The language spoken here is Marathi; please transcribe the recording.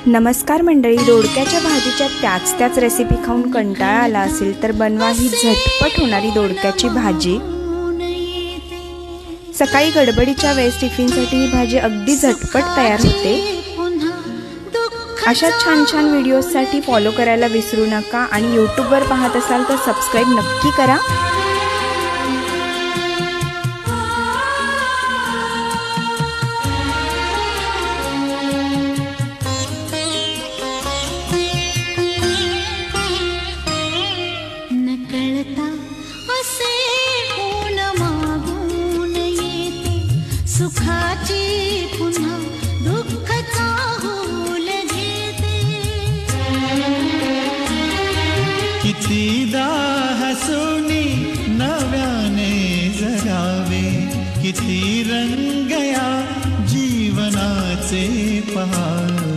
नमस्कार मंडळी, दोडक्याच्या भाजीच्या त्याच रेसिपी खाऊन कंटाळा आला असेल तर बनवा ही झटपट होणारी दोडक्याची भाजी। सकाळी गडबडीच्या वेळेस टिफिनसाठी ही भाजी अगदी झटपट तयार होते। अशा छान छान व्हिडिओजसाठी फॉलो करायला विसरू नका आणि यूट्यूबवर पाहत असाल तर सबस्क्राइब नक्की करा। सुखाची पुन्हा दुःखाचा होल घेते, कितीदा हसुनी नव्याने जगावे, किती रंग या जीवनाचे